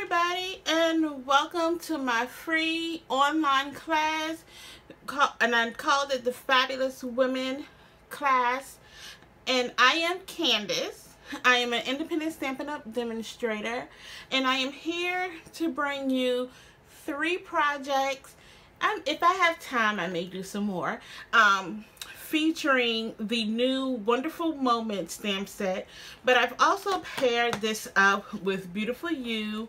everybody, and welcome to my free online class, and I called it the Fabulous Women class. And I am Candace. I am an independent Stampin' Up! Demonstrator, and I am here to bring you 3 projects. If I have time, I may do some more, featuring the new Wonderful Moments stamp set, but I've also paired this up with Beautiful You,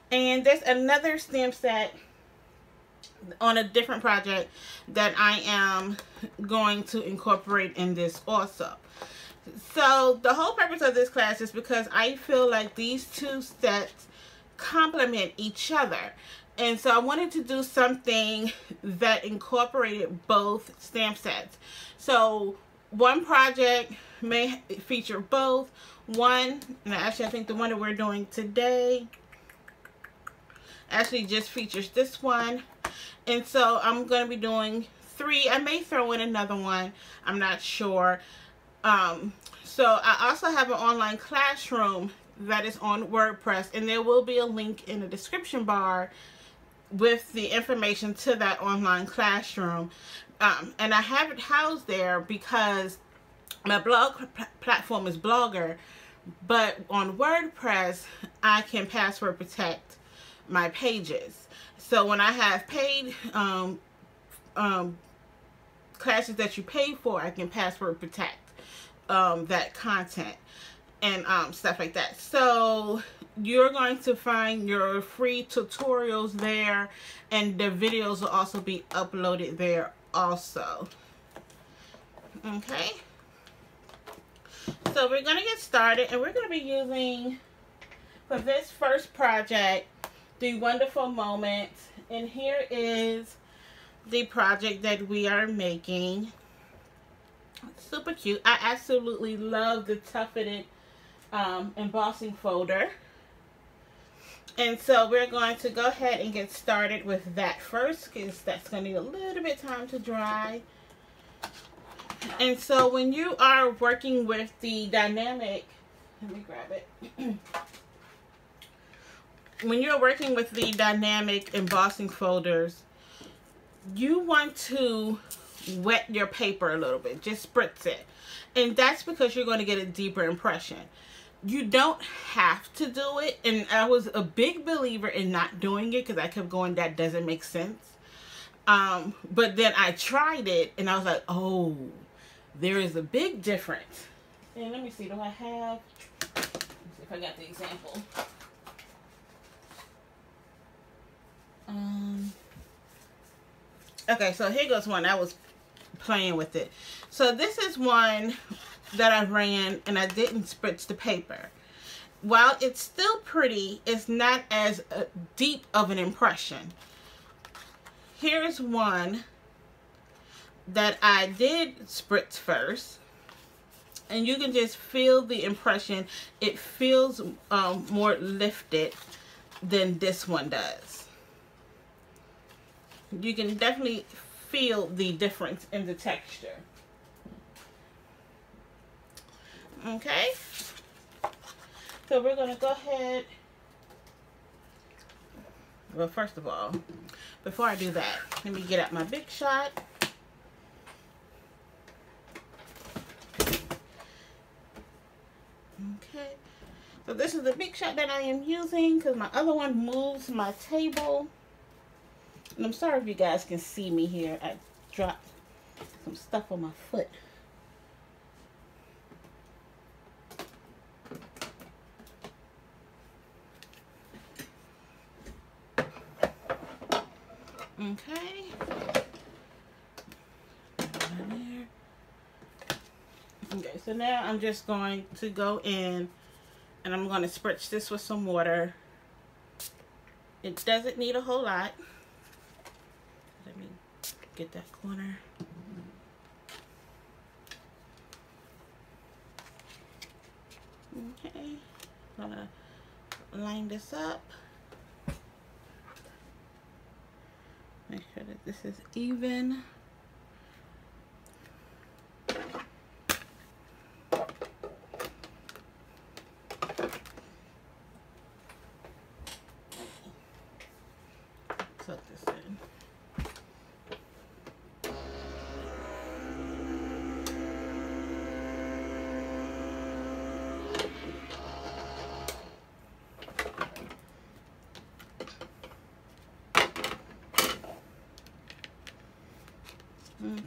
and there's another stamp set on a different project that I am going to incorporate in this also. So the whole purpose of this class is because I feel like these 2 sets complement each other. And so I wanted to do something that incorporated both stamp sets. So one project may feature both. One, and actually I think the one that we're doing today actually just features this one. And so I'm going to be doing 3. I may throw in another one. I'm not sure. So I also have an online classroom that is on WordPress, and there will be a link in the description bar with the information to that online classroom. And I have it housed there because my blog platform is Blogger, but on WordPress I can password protect my pages. So when I have paid classes that you pay for, I can password protect that content and stuff like that. So you're going to find your free tutorials there, and the videos will also be uploaded there also. Okay, so we're going to get started, and we're going to be using, for this first project, the Wonderful Moments. And here is the project that we are making. Super cute. I absolutely love the toughened embossing folder. And so we're going to go ahead and get started with that first, because that's going to need a little bit of time to dry. And so when you are working with the dynamic, let me grab it. When you're working with the dynamic embossing folders, you want to wet your paper a little bit. Just spritz it. And that's because you're going to get a deeper impression. You don't have to do it, and I was a big believer in not doing it because I kept going, that doesn't make sense. But then I tried it and I was like, oh, there is a big difference. And let me see, do I have, let's see if I got the example. Okay, so here goes one. I was playing with it. So this is one that I ran, and I didn't spritz the paper. While it's still pretty, it's not as deep of an impression. Here's one that I did spritz first, and you can just feel the impression. It feels more lifted than this one does. You can definitely feel the difference in the texture. Okay, so we're going to go ahead. Well, first of all, before I do that, let me get out my Big Shot. Okay, so this is the Big Shot that I am using because my other one moves my table. And I'm sorry if you guys can see me here. I dropped some stuff on my foot. Okay. Okay, so now I'm just going to go in and I'm going to spritz this with some water. It doesn't need a whole lot. Let me get that corner. Okay, I'm gonna line this up. Make sure that this is even.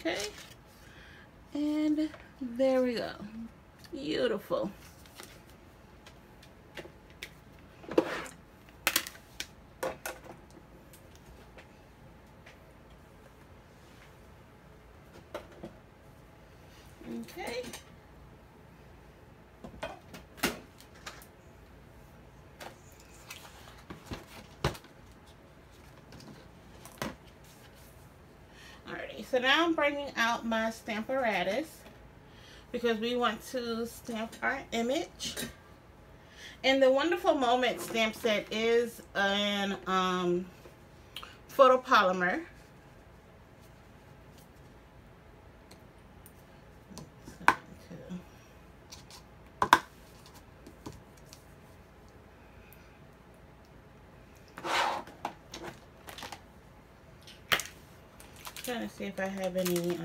Okay, and there we go. Beautiful. Okay. Alrighty, so now I'm bringing out my stamp apparatus because we want to stamp our image. And the Wonderful Moment stamp set is an photopolymer. Trying to see if I have any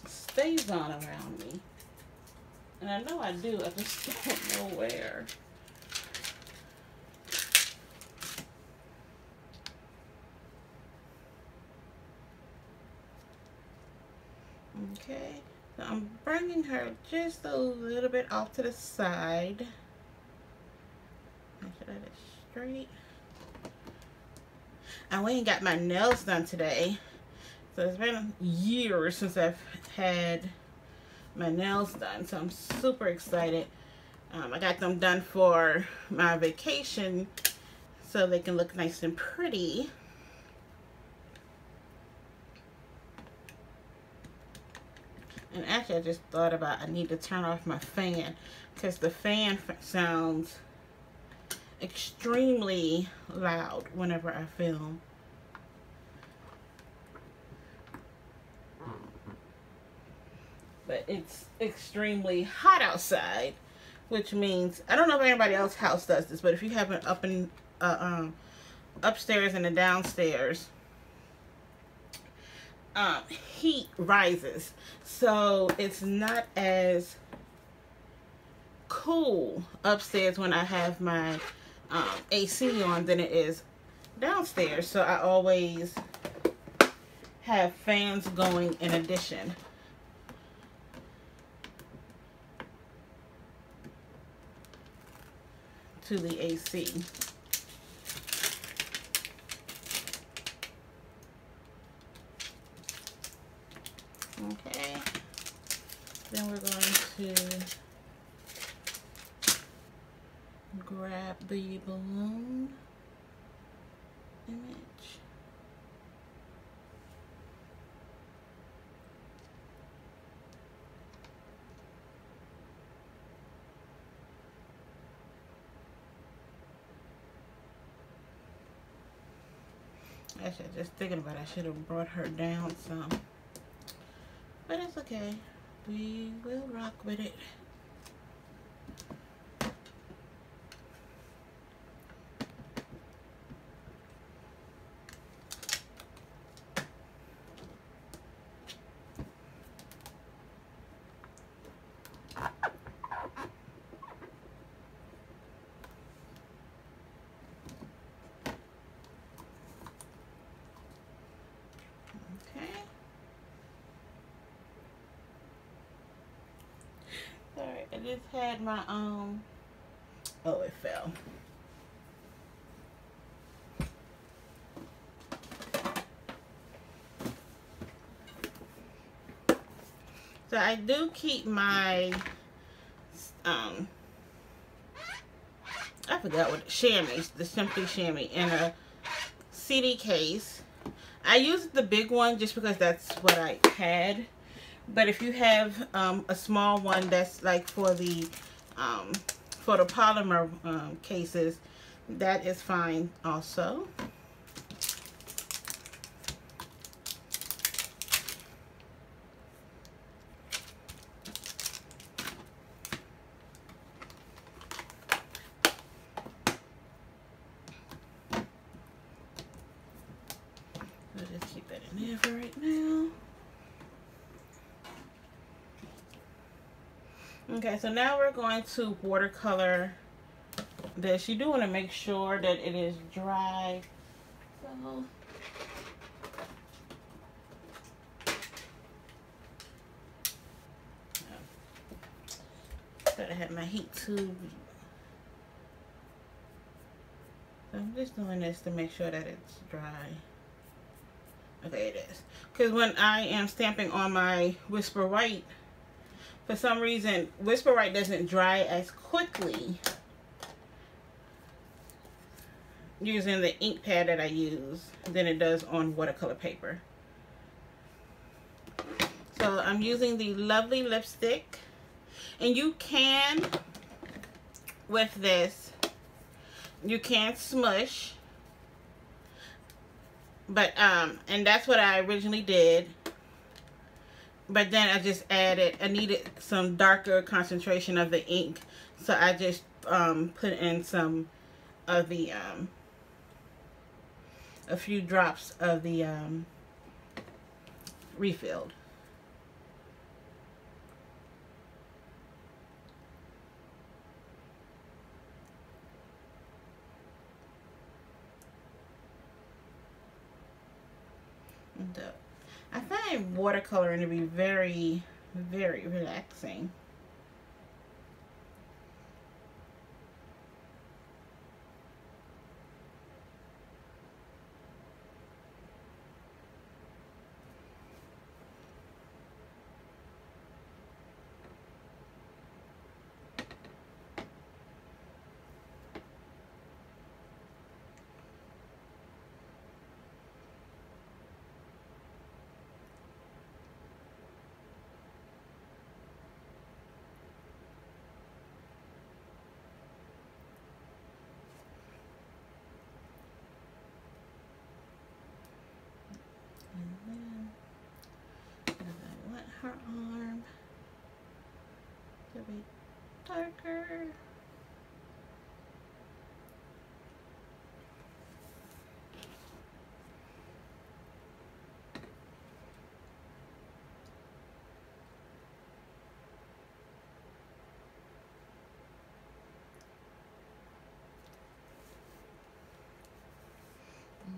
stays on around me. And I know I do, I just don't know where. Okay, so I'm bringing her just a little bit off to the side. Make sure that is straight. I went and got my nails done today. So it's been years since I've had my nails done. So I'm super excited. I got them done for my vacation so they can look nice and pretty. And actually I just thought about I need to turn off my fan because the fan sounds extremely loud whenever I film. But it's extremely hot outside, which means I don't know if anybody else's house does this, but if you have an upstairs and a downstairs, heat rises, so it's not as cool upstairs when I have my AC on than it is downstairs. So I always have fans going in addition. To the AC. Okay, then we're going to grab the balloon image. Actually, just thinking about it, I should have brought her down some. But it's okay. We will rock with it. Sorry, I just had my oh, it fell. So I do keep my I forgot what chamois, the Simply Chamois, in a CD case. I use the big one just because that's what I had. But if you have a small one that's like for the polymer cases, that is fine also. I'll just keep that in there for right now. Okay, so now we're going to watercolor this. You do want to make sure that it is dry. So Gotta have my heat tube. So I'm just doing this to make sure that it's dry. Okay, it is. Because when I am stamping on my Whisper White, for some reason, Whisper White doesn't dry as quickly using the ink pad that I use than it does on watercolor paper. So I'm using the Lovely lipstick, and you can, with this, you can smush, but and that's what I originally did, but then I just added, I needed some darker concentration of the ink, so I just put in some of the a few drops of the refilled. I find watercoloring to be very, very relaxing. Her arm to be darker.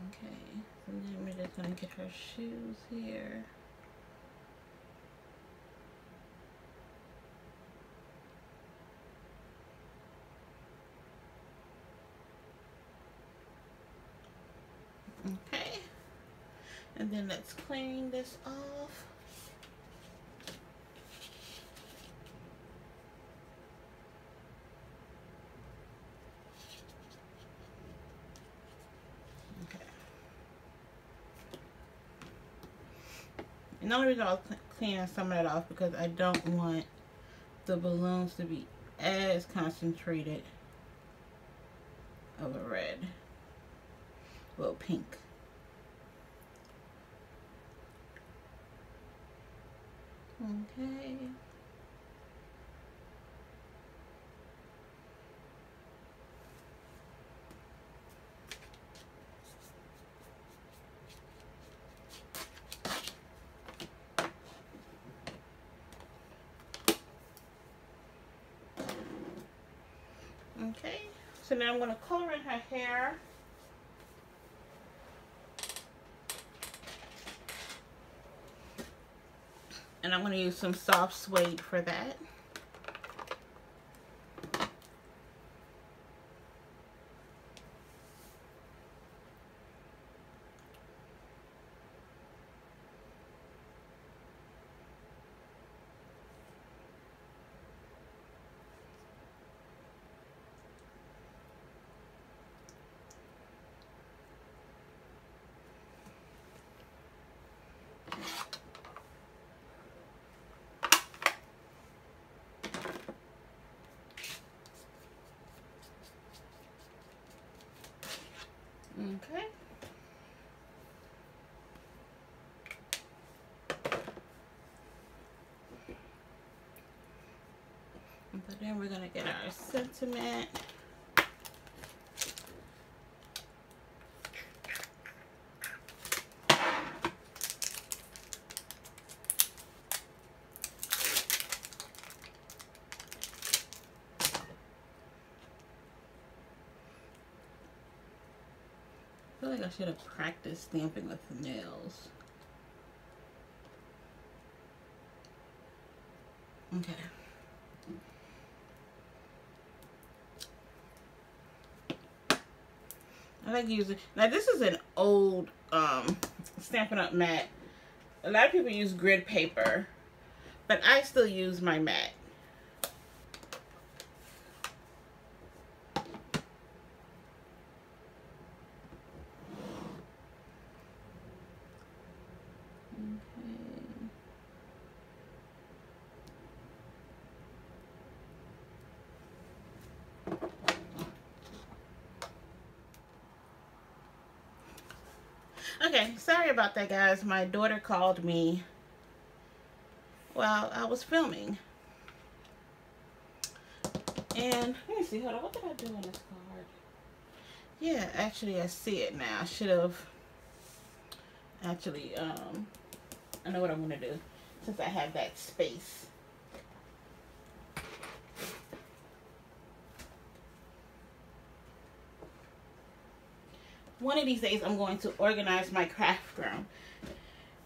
Okay, so then we're just going to get her shoes here. Okay, and then let's clean this off. Okay, and the only reason I was cleaning some of that off because I don't want the balloons to be as concentrated of a red. Well, pink. Okay. Okay. So now I'm going to color in her hair. And I'm going to use some soft suede for that. Okay. But then we're going to get our sentiment. I feel like I should have practiced stamping with nails. Okay. I like using, now this is an old Stampin' Up! Mat. A lot of people use grid paper, but I still use my mat. Okay, sorry about that, guys. My daughter called me while I was filming. And let me see, hold on, what did I do on this card? Yeah, actually I see it now. I should have actually, I know what I'm going to do since I have that space. One of these days I'm going to organize my craft room.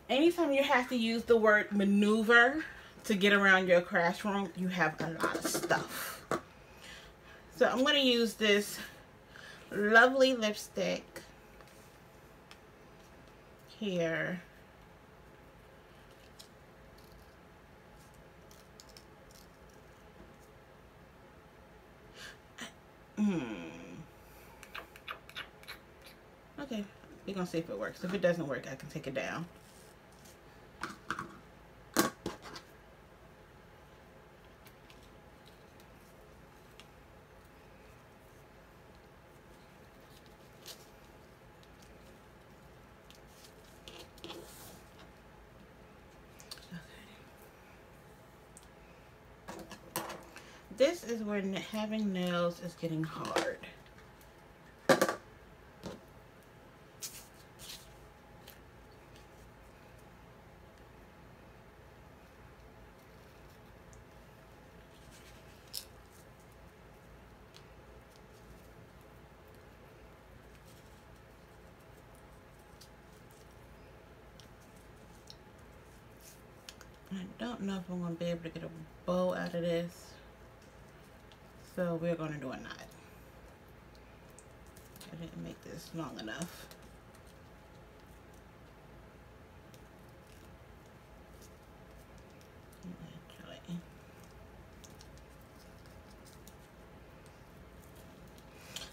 Anytime you have to use the word maneuver to get around your craft room, you have a lot of stuff. So I'm going to use this lovely lipstick here. Okay, we're gonna see if it works. If it doesn't work, I can take it down. This is where having nails is getting hard. I don't know if I'm going to be able to get a bow out of this. So we're going to do a knot. I didn't make this long enough. Actually.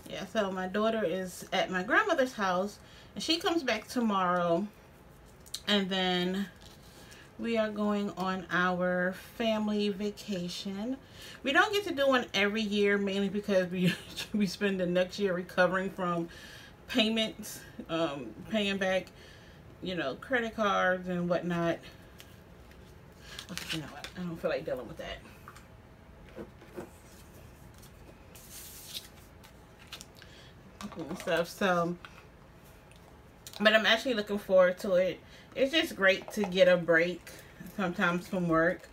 Yeah, so my daughter is at my grandmother's house and she comes back tomorrow, and then we are going on our family vacation. We don't get to do one every year, mainly because we spend the next year recovering from payments, paying back, you know, credit cards and whatnot. Okay, you know what? I don't feel like dealing with that. And stuff. So, but I'm actually looking forward to it. It's just great to get a break sometimes from work,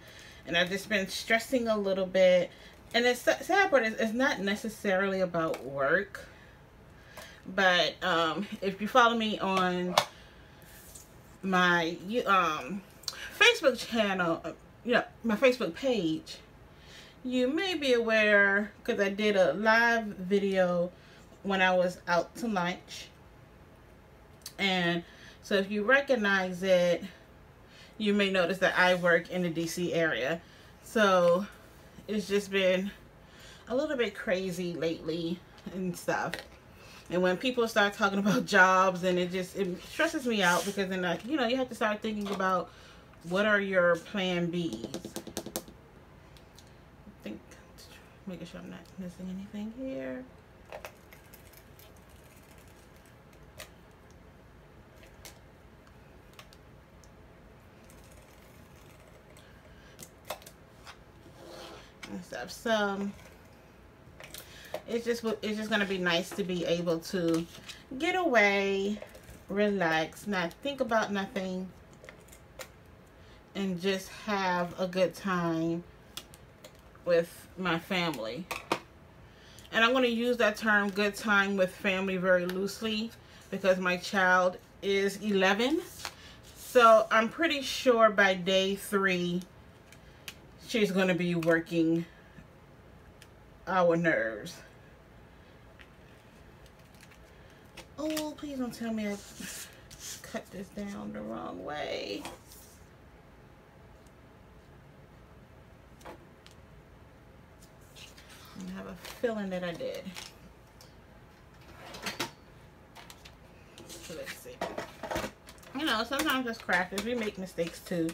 and I've just been stressing a little bit. And it's sad, but it's not necessarily about work. But if you follow me on my Facebook channel, my Facebook page, you may be aware, because I did a live video when I was out to lunch. And so if you recognize it, you may notice that I work in the DC area. So it's just been a little bit crazy lately and stuff. And when people start talking about jobs, and it stresses me out, because then you have to start thinking about what are your plan B's. I think, making sure I'm not missing anything here. And stuff. So it's just gonna be nice to be able to get away, relax, not think about nothing, and just have a good time with my family. And I'm going to use that term good time with family very loosely, because my child is 11. So I'm pretty sure by day 3 she's going to be working our nerves. Oh, please don't tell me I cut this down the wrong way. I have a feeling that I did. So let's see. You know, sometimes as crafters, we make mistakes too.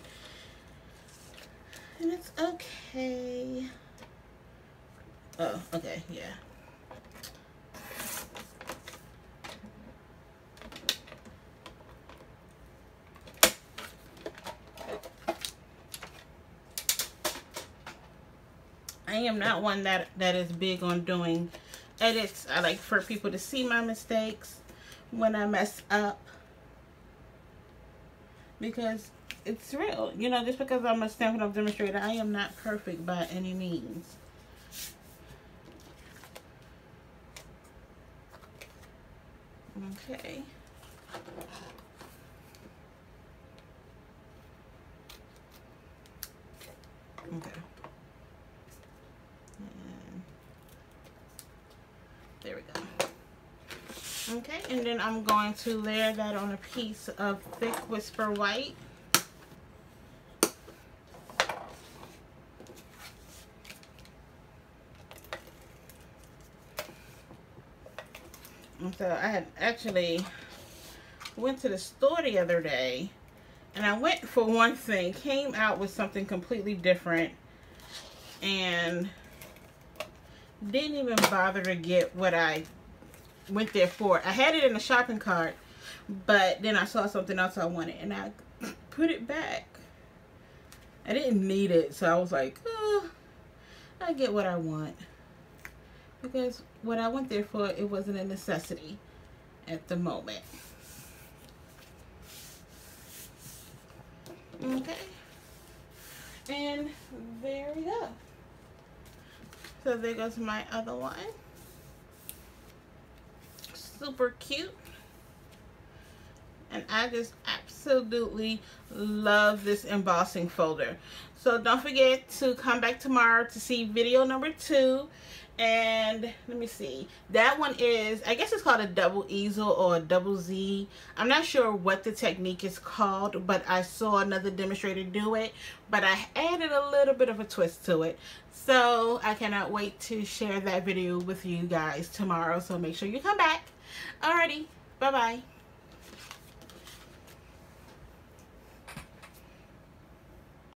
And it's okay. Oh, okay, yeah. I am not one that is big on doing edits. I like for people to see my mistakes when I mess up, because it's real. You know, just because I'm a Stampin' Up! Demonstrator, I am not perfect by any means. Okay. Okay. And there we go. Okay, and then I'm going to layer that on a piece of thick Whisper White. And so I had actually went to the store the other day, and I went for one thing, came out with something completely different, and didn't even bother to get what I went there for. I had it in the shopping cart, but then I saw something else I wanted, and I put it back. I didn't need it, so I was like, oh, I get what I want. Because what I went there for, it wasn't a necessity at the moment. Okay. And there we go. So there goes my other one. Super cute. And I just absolutely love this embossing folder. So don't forget to come back tomorrow to see video number 2. And let me see, that one is, I guess it's called a double easel or a double Z. I'm not sure what the technique is called, but I saw another demonstrator do it, but I added a little bit of a twist to it. So I cannot wait to share that video with you guys tomorrow, so make sure you come back. Alrighty, bye bye.